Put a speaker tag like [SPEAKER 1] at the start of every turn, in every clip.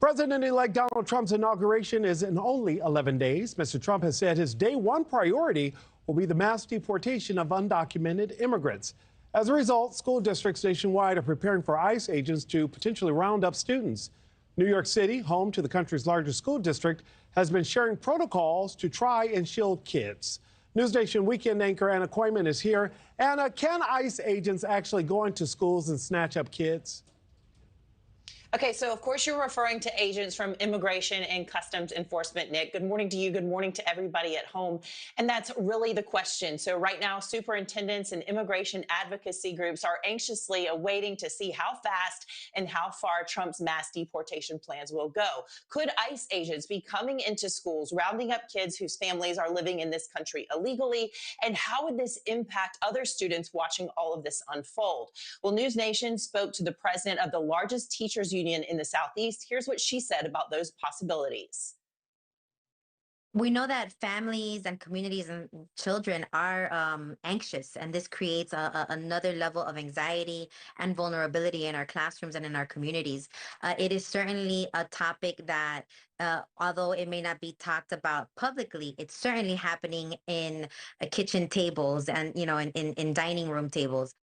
[SPEAKER 1] President-elect Donald Trump's inauguration is in only 11 days. Mr. Trump has said his day one priority will be the mass deportation of undocumented immigrants. As a result, school districts nationwide are preparing for ICE agents to potentially round up students. New York City, home to the country's largest school district, has been sharing protocols to try and shield kids. NewsNation weekend anchor Anna Koyman is here. Anna, can ICE agents actually go into schools and snatch up kids?
[SPEAKER 2] Okay, so of course you're referring to agents from Immigration and Customs Enforcement, Nick. Good morning to you. Good morning to everybody at home. And that's really the question. So right now, superintendents and immigration advocacy groups are anxiously awaiting to see how fast and how far Trump's mass deportation plans will go. Could ICE agents be coming into schools, rounding up kids whose families are living in this country illegally? And how would this impact other students watching all of this unfold? Well, NewsNation spoke to the president of the largest teachers union in the Southeast. Here's what she said about those possibilities.
[SPEAKER 3] We know that families and communities and children are anxious, and this creates another level of anxiety and vulnerability in our classrooms and in our communities. It is certainly a topic that, although it may not be talked about publicly, it's certainly happening in kitchen tables and, in dining room tables.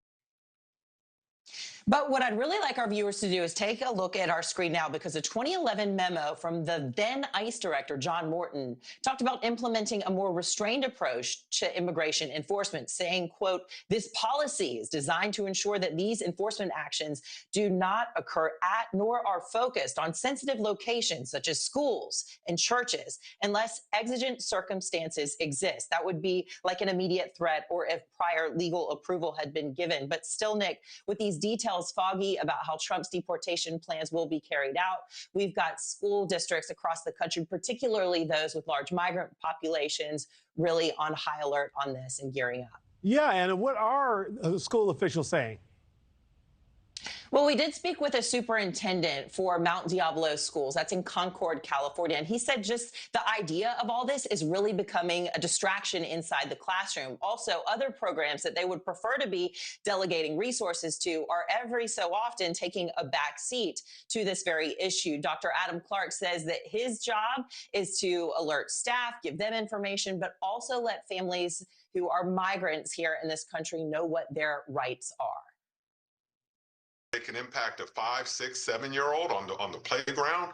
[SPEAKER 2] But what I'd really like our viewers to do is take a look at our screen now, because a 2011 memo from the then ICE director, John Morton, talked about implementing a more restrained approach to immigration enforcement, saying, quote, "This policy is designed to ensure that these enforcement actions do not occur at nor are focused on sensitive locations such as schools and churches unless exigent circumstances exist." That would be like an immediate threat or if prior legal approval had been given. But still, Nick, with these details foggy about how Trump's deportation plans will be carried out, we've got school districts across the country, particularly those with large migrant populations, really on high alert on this and gearing up.
[SPEAKER 1] Yeah, and what are school officials saying?
[SPEAKER 2] Well, we did speak with a superintendent for Mount Diablo schools. That's in Concord, California. And he said just the idea of all this is really becoming a distraction inside the classroom. Also, other programs that they would prefer to be delegating resources to are every so often taking a back seat to this very issue. Dr. Adam Clark says that his job is to alert staff, give them information, but also let families who are migrants here in this country know what their rights are.
[SPEAKER 4] It can impact a 5, 6, 7-year-old on the playground,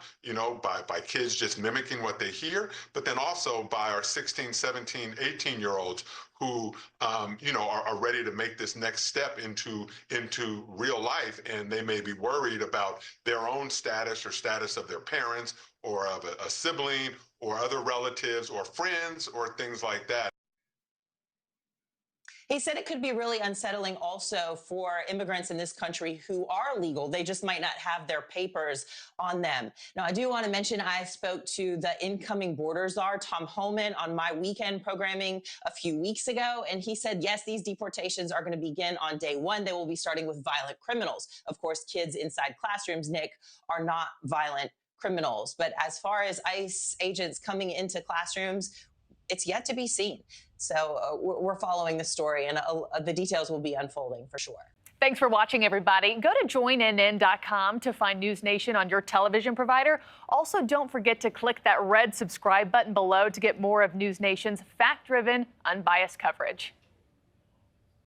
[SPEAKER 4] by kids just mimicking what they hear, but then also by our 16, 17, 18-year-olds who, are ready to make this next step into real life, and they may be worried about their own status or status of their parents or of a sibling or other relatives or friends or things like that.
[SPEAKER 2] He said it could be really unsettling also for immigrants in this country who are legal. They just might not have their papers on them. Now, I do want to mention I spoke to the incoming border czar, Tom Homan, on my weekend programming a few weeks ago. And he said, yes, these deportations are going to begin on day one. They will be starting with violent criminals. Of course, kids inside classrooms, Nick, are not violent criminals. But as far as ICE agents coming into classrooms, it's yet to be seen. So we're following the story, and the details will be unfolding for sure.
[SPEAKER 5] Thanks for watching, everybody. Go to joinnn.com to find NewsNation on your television provider. Also, don't forget to click that red subscribe button below to get more of NewsNation's fact-driven, unbiased coverage.